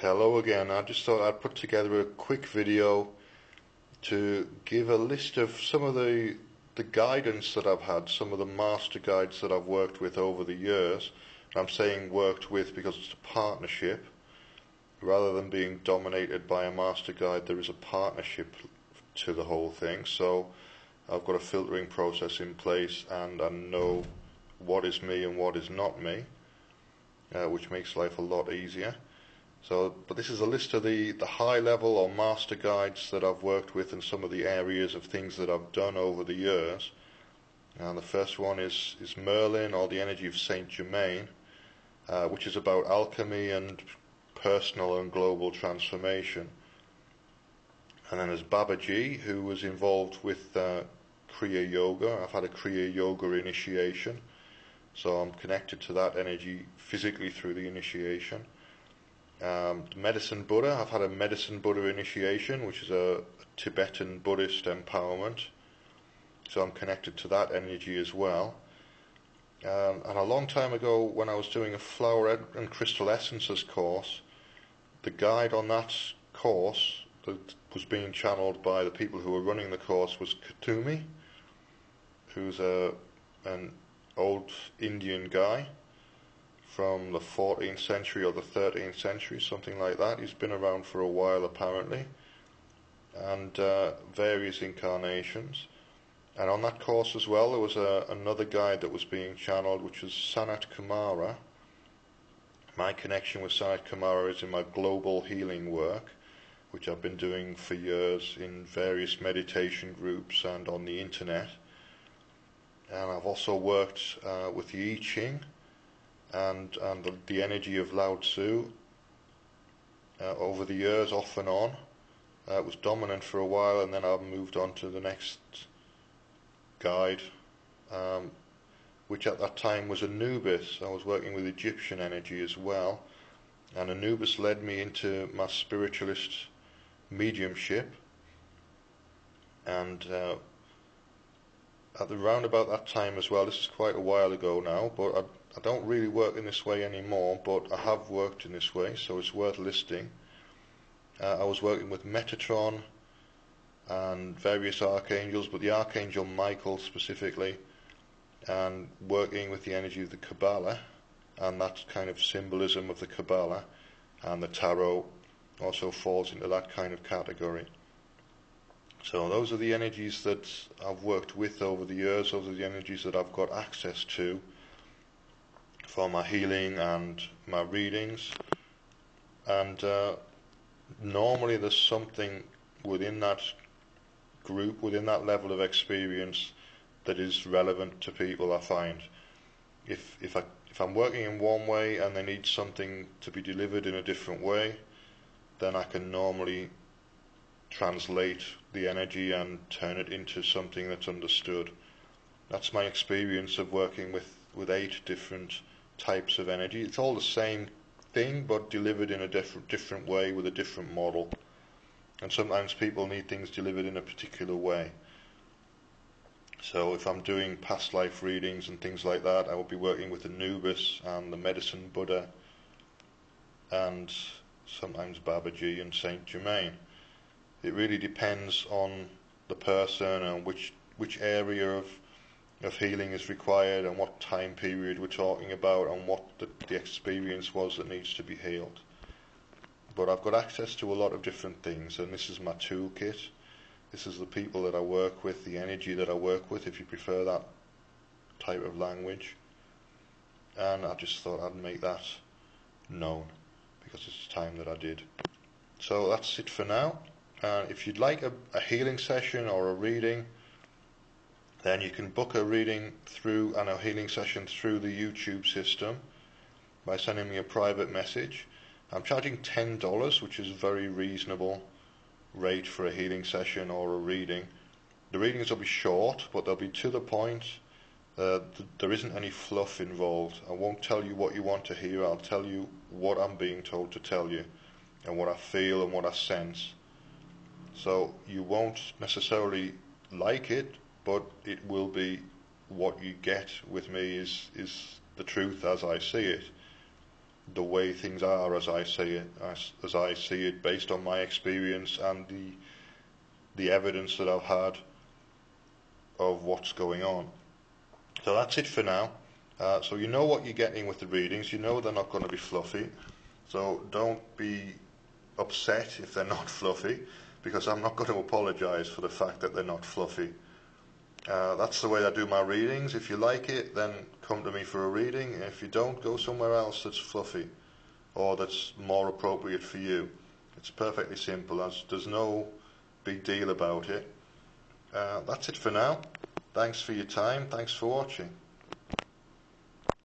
Hello again. I just thought I'd put together a quick video to give a list of some of the guidance that I've had, some of the master guides that I've worked with over the years. I'm saying worked with because it's a partnership. Rather than being dominated by a master guide, there is a partnership to the whole thing. So I've got a filtering process in place and I know what is me and what is not me, which makes life a lot easier. But this is a list of the high level or master guides that I've worked with and some of the areas of things that I've done over the years. And the first one is Merlin, or the energy of Saint Germain, which is about alchemy and personal and global transformation. And then there's Babaji, who was involved with Kriya Yoga. I've had a Kriya Yoga initiation, so I'm connected to that energy physically through the initiation. Medicine Buddha, I've had a Medicine Buddha initiation, which is a Tibetan Buddhist empowerment, so I'm connected to that energy as well. And a long time ago, when I was doing a Flower and Crystal Essences course, the guide on that course that was being channeled by the people who were running the course was Kuthumi, who's an old Indian guy from the 14th century or the 13th century, something like that. He's been around for a while apparently, and various incarnations. And on that course as well, there was another guide that was being channeled, which was Sanat Kumara. My connection with Sanat Kumara is in my global healing work, which I've been doing for years in various meditation groups and on the internet. And I've also worked with the I Ching and the energy of Lao Tzu over the years, off and on. It was dominant for a while, and then I've moved on to the next guide, which at that time was Anubis. I was working with Egyptian energy as well, and Anubis led me into my spiritualist mediumship. And at around about that time as well, this is quite a while ago now, but I don't really work in this way anymore, but I have worked in this way, so it's worth listing. I was working with Metatron and various archangels, but the Archangel Michael specifically, and working with the energy of the Kabbalah, and that kind of symbolism of the Kabbalah, and the Tarot also falls into that kind of category. So those are the energies that I've worked with over the years. Those are the energies that I've got access to for my healing and my readings. And normally there's something within that group, within that level of experience, that is relevant to people, I find. If I'm working in one way and they need something to be delivered in a different way, then I can normally translate the energy and turn it into something that's understood. That's my experience of working with 8 different types of energy. It's all the same thing, but delivered in a different way with a different model. And sometimes people need things delivered in a particular way. So if I'm doing past life readings and things like that, I will be working with Anubis and the Medicine Buddha, and sometimes Babaji and Saint Germain. It really depends on the person and which area of healing is required and what time period we're talking about and what the experience was that needs to be healed. But I've got access to a lot of different things, and this is my toolkit. This is the people that I work with, the energy that I work with, if you prefer that type of language. And I just thought I'd make that known, because it's time that I did. So that's it for now. If you'd like a healing session or a reading, then you can book a reading through and a healing session through the YouTube system by sending me a private message. I'm charging $10, which is a very reasonable rate for a healing session or a reading. The readings will be short, but they'll be to the point. There isn't any fluff involved. I won't tell you what you want to hear. I'll tell you what I'm being told to tell you and what I feel and what I sense. So you won't necessarily like it, but it will be what you get with me is the truth as I see it. the way things are as I say it, as I see it, based on my experience and the evidence that I've had of what's going on. So that's it for now. So you know what you're getting with the readings. You know they're not going to be fluffy. So don't be upset if they're not fluffy, because I'm not going to apologise for the fact that they're not fluffy. That's the way I do my readings. If you like it, then come to me for a reading. If you don't, go somewhere else that's fluffy or that's more appropriate for you. It's perfectly simple. There's no big deal about it. That's it for now. Thanks for your time. Thanks for watching.